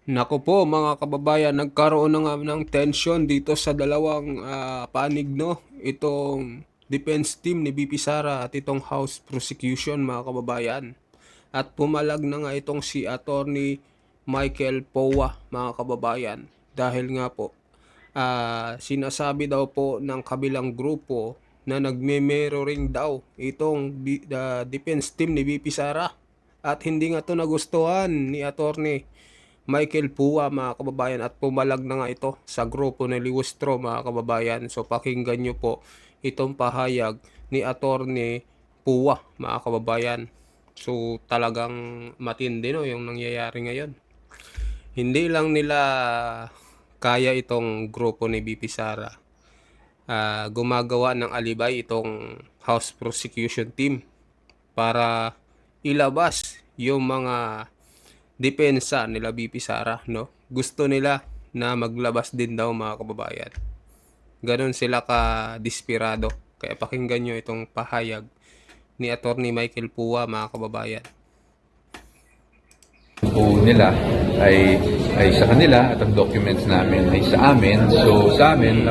Naku po mga kababayan, nagkaroon na nga ng tension dito sa dalawang panig, no? Itong defense team ni BP Sara at itong House Prosecution, mga kababayan. At pumalag na nga itong si Attorney Michael Powa, mga kababayan. Dahil nga po, sinasabi daw po ng kabilang grupo na nagme-mirroring daw itong defense team ni BP Sara. At hindi nga to nagustuhan ni Attorney Michael Pua, mga kababayan, at pumalag na nga ito sa grupo ni Liwestro, mga kababayan. So pakinggan nyo po itong pahayag ni Attorney Pua, mga kababayan. So talagang matindi, no, yung nangyayari ngayon. Hindi lang nila kaya itong grupo ni BP Sara. Gumagawa ng alibay itong House Prosecution Team para ilabas yung mga depensa nila BP Sara, no? Gusto nila na maglabas din daw, mga kababayan. Ganon sila ka desperado. Kaya pakinggan nyo itong pahayag ni Attorney Michael Pua, mga kababayan. Po nila ay sa kanila at ang documents namin ay sa amin. So sa amin,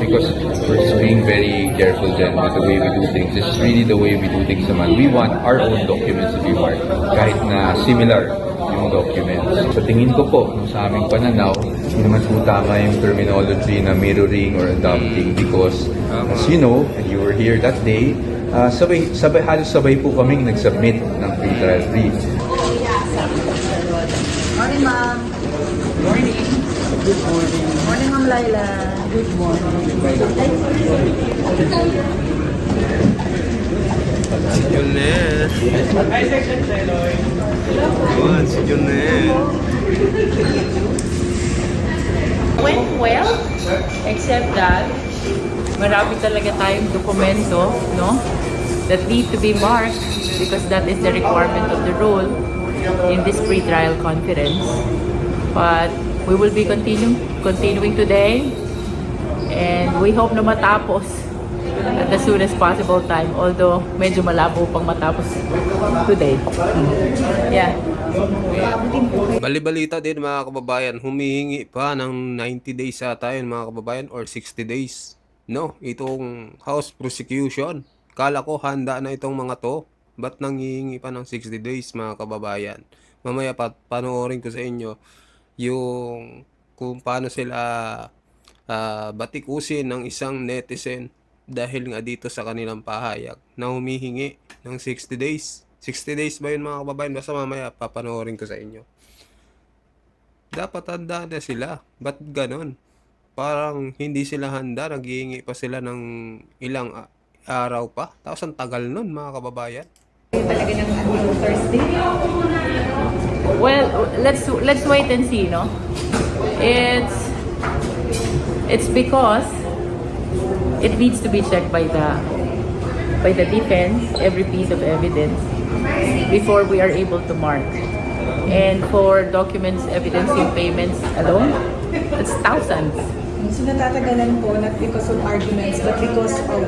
because we're just being very careful then with the way we do things. This is really the way we do things naman. We want our own documents to be marked kahit na similar yung documents. Sa tingin ko po, sa aming pananaw, hindi naman po tama yung terminology na mirroring or adopting because as you know, and you were here that day, halos sabay po kaming nag-submit ng pre-trial brief. Morning, ma'am. Morning. Good morning. Morning, ma'am Laila. Good morning. Si Junel. Ayan, si Junel. Went well, except that marami talaga tayong dokumento, no, that need to be marked because that is the requirement of the rule in this pre-trial conference. But we will be continuing today, and we hope na matapos at the soonest possible time, although medyo malabo pang matapos today. Yeah. Balibalita din, mga kababayan, humihingi pa ng 90 days sa tayo, mga kababayan, or 60 days. No, itong House Prosecution. Kala ko handa na itong mga to. Ba't nanghihingi pa ng 60 days, mga kababayan? Mamaya panoorin ko sa inyo yung kung paano sila batikusin ng isang netizen dahil nga dito sa kanilang pahayag na humihingi ng 60 days. 60 days ba yun, mga kababayan? Basta mamaya papanoorin ko sa inyo. Dapat handa na sila. Ba't ganon? Parang hindi sila handa, naghihingi pa sila ng ilang araw pa. Tapos ang tagal nun, mga kababayan. Talaga ng Thursday? Well, let's wait and see, no? It's because it needs to be checked by the defense, every piece of evidence, before we are able to mark. And for documents evidencing payments alone, it's thousands. So natatagalan po, not because of arguments, but because of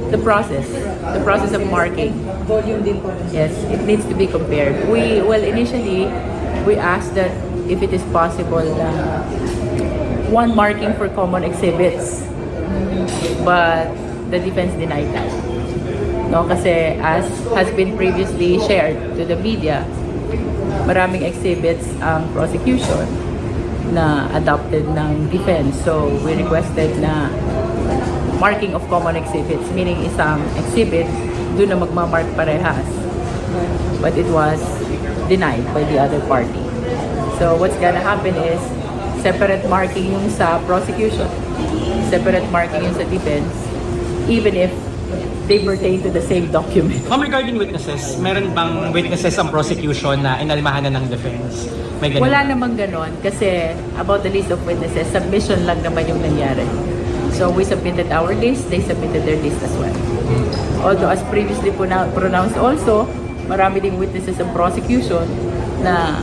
The process of marking. volume din po. Yes, it needs to be compared. Initially, we asked that if it is possible, one marking for common exhibits. But the defense denied that. No, kasi as has been previously shared to the media, maraming exhibits ang prosecution na adopted ng defense. So, we requested na marking of common exhibits, meaning isang exhibit, doon na magmamark parehas. But it was denied by the other party. So, what's gonna happen is separate marking yung sa prosecution, separate marking yung sa defense, even if they pertain to the same document. Ma'am, regarding witnesses, meron bang witnesses ang prosecution na inalmahan na ng defense? May ganun? Wala namang ganon kasi about the list of witnesses, submission lang naman yung nangyari. So we submitted our list, they submitted their list as well. Although as previously pronounced also, marami ding witnesses ng prosecution na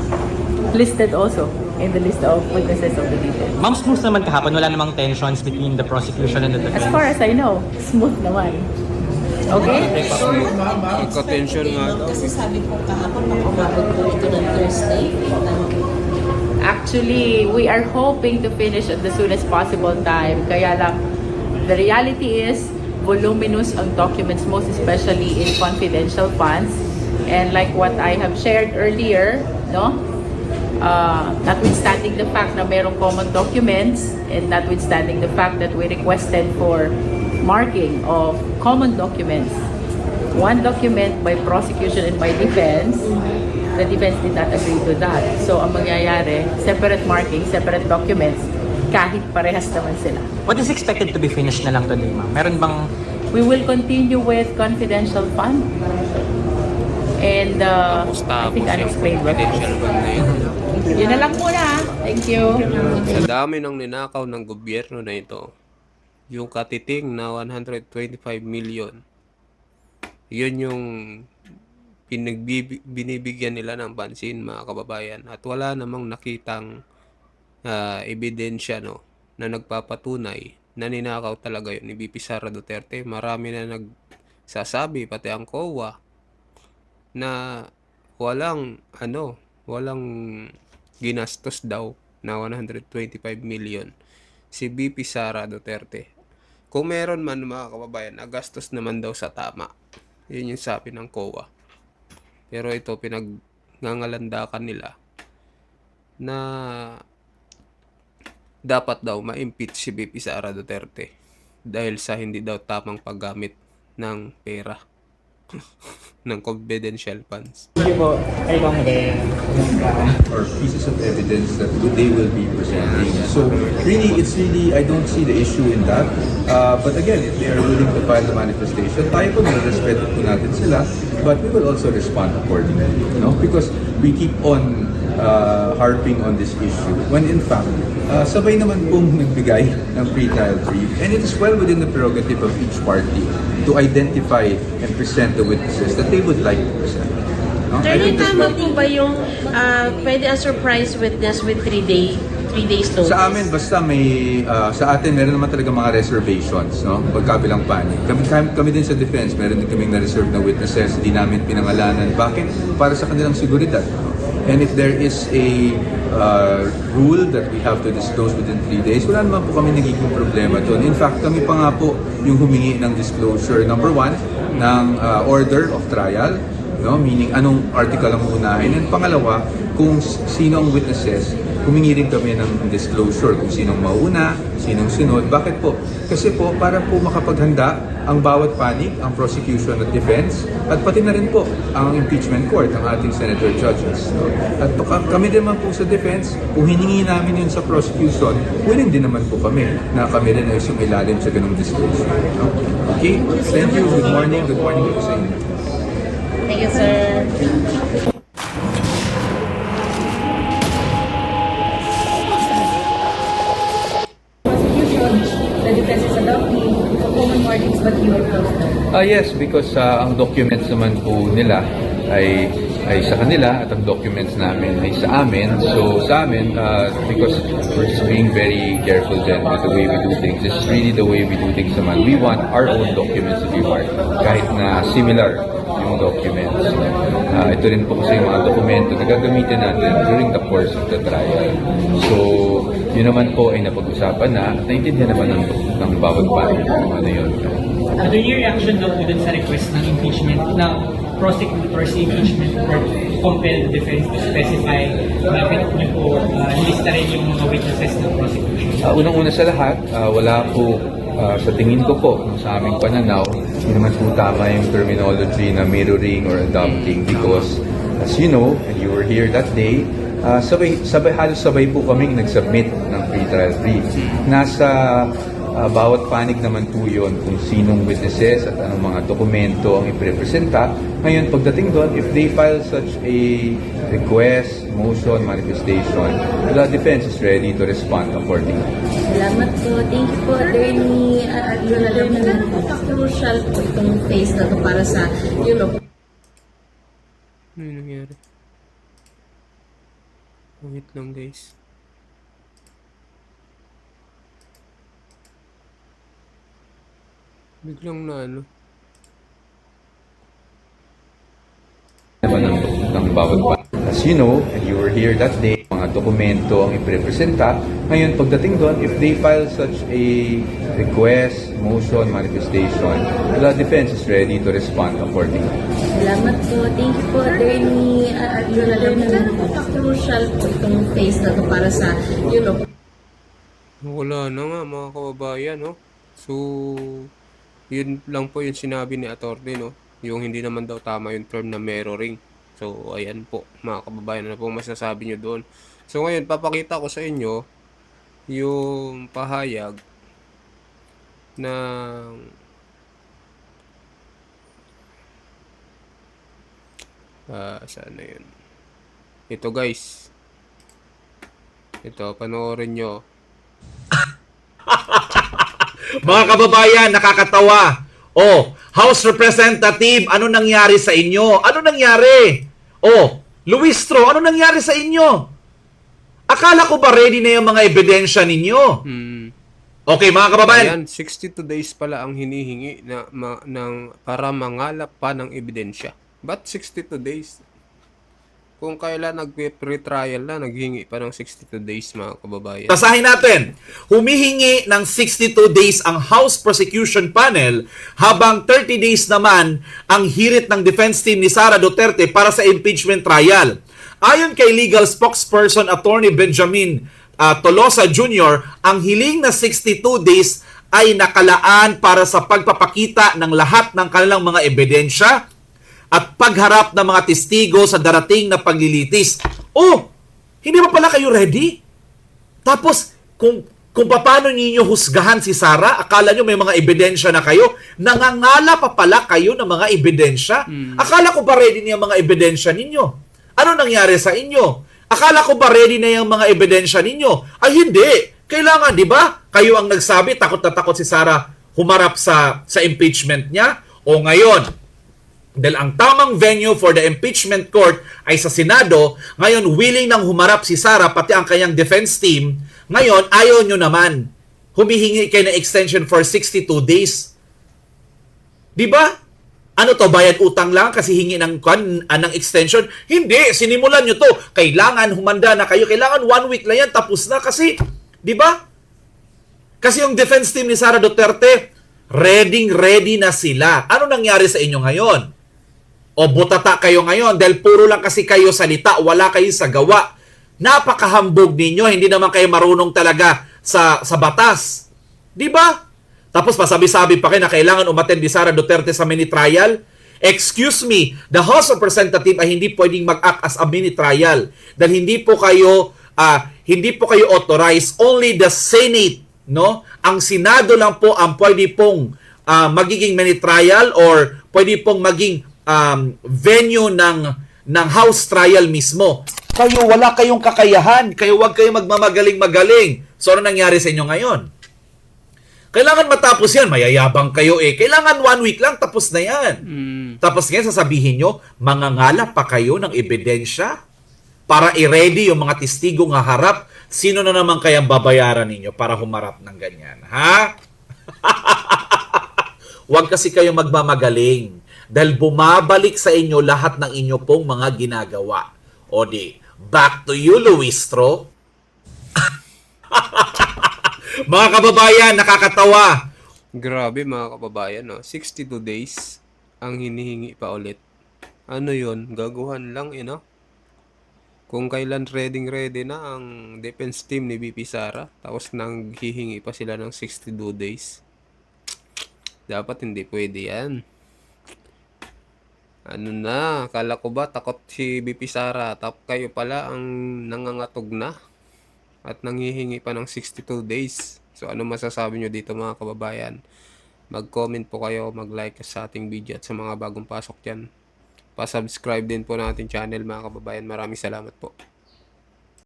listed also in the list of witnesses of the defense. Ma'am, smooth naman kahapon, wala namang tensions between the prosecution and the defense. As far as I know, smooth naman. Okay? Pagka-tension nga daw. Kasi sabi ko kahapon, umabot po ito ng Thursday. Actually, we are hoping to finish at the soonest possible time. Kaya lang, the reality is, voluminous ang documents, most especially in confidential funds. And like what I have shared earlier, no? Notwithstanding the fact na mayroong common documents and notwithstanding the fact that we requested for marking of common documents, one document by prosecution and by defense, the defense did not agree to that. So ang mangyayari, separate marking, separate documents, kahit parehas naman sila. What is expected to be finished na lang today, ma'am? Meron bang We will continue with confidential fund. And I think unexplained confidential records. fund na yun. Yun na lang muna. Thank you. Sa dami ng ninakaw ng gobyerno na ito, yung katiting na 125 million, yun yung binibigyan nila ng pansin, mga kababayan. At wala namang nakitang ebidensya, no, na nagpapatunay na ninakaw talaga yun ni VP Sara Duterte. Marami na nagsasabi, pati ang COA, na walang ginastos daw na 125 million si VP Sara Duterte. Kung meron man, mga kababayan, nagastos naman daw sa tama. Yun yung sabi ng COA. Pero ito, pinagngangalandakan nila na dapat daw ma-impeach si VP Sara Duterte dahil sa hindi daw tamang paggamit ng pera ng confidential funds. Or pieces of evidence that they will be presenting. So really, I don't see the issue in that. But again, if they are willing to file the manifestation, tayo po respeto po natin sila, but we will also respond accordingly. Because we keep on harping on this issue when in fact, sabay naman pong nagbigay ng pre-trial brief, and it is well within the prerogative of each party to identify and present the witnesses that they would like to present. I Attorney, think that's tama what- po ba yung pwede a surprise witness with 3 days notice? Sa amin, basta sa atin, meron naman talaga mga reservations, no? Pagkabilang panig. Kami din sa defense, meron din kaming na-reserve na witnesses, hindi namin pinangalanan. Bakit? Para sa kanilang seguridad. And if there is a rule that we have to disclose within 3 days, wala naman po kami nagiging problema doon. In fact, kami pa nga po yung humingi ng disclosure. Number 1, ng order of trial, no? Meaning anong article ang unahin. And pangalawa, kung sino ang witnesses, humingi rin kami ng disclosure kung sinong mauna, sinong sunod. Bakit po? Kasi po, para po makapaghanda ang bawat panig, ang prosecution at defense, at pati na rin po ang impeachment court, ang ating senator judges. No? At kami din naman po sa defense, kung hiningi namin yun sa prosecution, willing din naman po kami na kami rin ay sumilalim sa ganung disclosure. No? Okay? Thank you. Good morning. Good morning po sa inyo. Thank you, sir. The defense is adopting common markings but you opposed them. Yes, because ang documents naman po nila ay sa kanila at ang documents namin ay sa amin. So sa amin, because we're just being very careful then with the way we do things. This is really the way we do things naman. We want our own documents to be marked, kahit na similar yung documents. Ito rin po kasi yung mga dokumento na gagamitin natin during the course of the trial. So, yun naman po ay napag-usapan na at naintindihan naman ng bawat party kung ano yun. Ano yung reaction daw po dun sa request ng impeachment ng prosecutor's impeachment court compel the defense to specify bakit niyo po lista rin yung mga witnesses ng prosecution? Unang-una sa lahat, wala po sa tingin ko po, sa aming pananaw, hindi naman po tama yung terminology na mirroring or adopting because as you know, and you were here that day, halos sabay po kaming nag-submit ng pre-trial brief. Nasa bawat panig naman po yun kung sinong witnesses at anong mga dokumento ang iprepresenta. Ngayon, pagdating doon, if they file such a request, motion, manifestation, the defense is ready to respond accordingly. Salamat po. Thank you po, Attorney. Crucial po itong phase na to para sa, Ano yung nangyari? Wait lang, guys. Biglang na ano. Naman ng bawat panig. As you know, and you were here that day, mga mga dokumento ang iprepresenta. Ngayon, pagdating doon, if they file such a request, motion, manifestation, the defense is ready to respond accordingly. Salamat po. Thank you po, Attorney. Yun alam mo, crucial po itong phase na to para sa, Wala na nga mga kababayan, no? So, yun lang po yung sinabi ni attorney, no? Yung hindi naman daw tama yung term na mirroring. So, ayan po, mga kababayan, ano po masasabi nyo doon? So, ngayon, papakita ko sa inyo yung pahayag ng saan na yun? Ito guys. Ito, panoorin nyo. Mga kababayan, nakakatawa. Oh, House Representative, ano nangyari sa inyo? Ano nangyari? Oh, Luistro, ano nangyari sa inyo? Akala ko ba ready na yung mga ebidensya ninyo? Okay, mga kababayan. Ayan, 62 days pala ang hinihingi para mangalap pa ng ebidensya. But 62 days? Kung kailan nag-pre-trial na, naghingi pa ng 62 days, mga kababayan. Basahin natin. Humihingi ng 62 days ang House Prosecution Panel habang 30 days naman ang hirit ng defense team ni Sara Duterte para sa impeachment trial. Ayon kay legal spokesperson Attorney Benjamin Tolosa Jr., ang hiling na 62 days ay nakalaan para sa pagpapakita ng lahat ng kanilang mga ebidensya at pagharap ng mga testigo sa darating na paglilitis. Oh, hindi ba pala kayo ready? Tapos, kung paano ninyo husgahan si Sara, akala nyo may mga ebidensya na kayo, nangangala pa pala kayo ng mga ebidensya. Akala ko ba ready na yung mga ebidensya ninyo? Ano nangyari sa inyo? Akala ko ba ready na yung mga ebidensya ninyo? Ay hindi. Kailangan, di ba? Kayo ang nagsabi, takot na takot si Sara humarap sa impeachment niya. O ngayon, dahil ang tamang venue for the impeachment court ay sa Senado, ngayon willing nang humarap si Sara pati ang kanyang defense team. Ngayon, ayaw nyo naman. Humihingi kayo ng extension for 62 days. Di ba? Ano to, bayad utang lang kasi hingi ng extension? Hindi, sinimulan nyo to. Kailangan humanda na kayo. Kailangan 1 week lang yan, tapos na kasi, di ba? Kasi yung defense team ni Sara Duterte, ready na sila. Ano nangyari sa inyo ngayon? O butata kayo ngayon dahil puro lang kasi kayo salita, wala kayo sa gawa. Napakahambog ninyo, hindi naman kayo marunong talaga sa batas. Di ba? Tapos pasabi-sabi pa kayo na kailangan umattend ni Sara Duterte sa mini trial. Excuse me, the House of Representatives ay hindi pwedeng mag-act as a mini trial dahil hindi po kayo authorized. Only the Senate, no? Ang Senado lang po ang pwede pong magiging mini trial or pwede pong maging venue ng house trial mismo. Kayo, wala kayong kakayahan. Kayo, wag kayo magmamagaling-magaling. So, ano nangyari sa inyo ngayon? Kailangan matapos yan. Mayayabang kayo eh. Kailangan 1 week lang, tapos na yan. Tapos ngayon, sasabihin nyo, mangangalap pa kayo ng ebidensya para i-ready yung mga testigo nga harap. Sino na naman kayang babayaran ninyo para humarap ng ganyan? Ha? Huwag kasi kayo magmamagaling. Dahil bumabalik sa inyo lahat ng inyo pong mga ginagawa. O di, back to you, Luistro. Mga kababayan, nakakatawa. Grabe mga kababayan, no? 62 days ang hinihingi pa ulit. Ano yun? Gaguhan lang, no? Kung kailan ready na ang defense team ni BP Sara, tapos nanghihingi pa sila ng 62 days. Dapat hindi pwede yan. Ano na, kala ko ba takot si BP Sara, kayo pala ang nangangatog na at nanghihingi pa ng 62 days. So ano masasabi nyo dito mga kababayan? Mag-comment po kayo, mag-like sa ating video at sa mga bagong pasok dyan. Pa-subscribe din po natin channel mga kababayan. Maraming salamat po.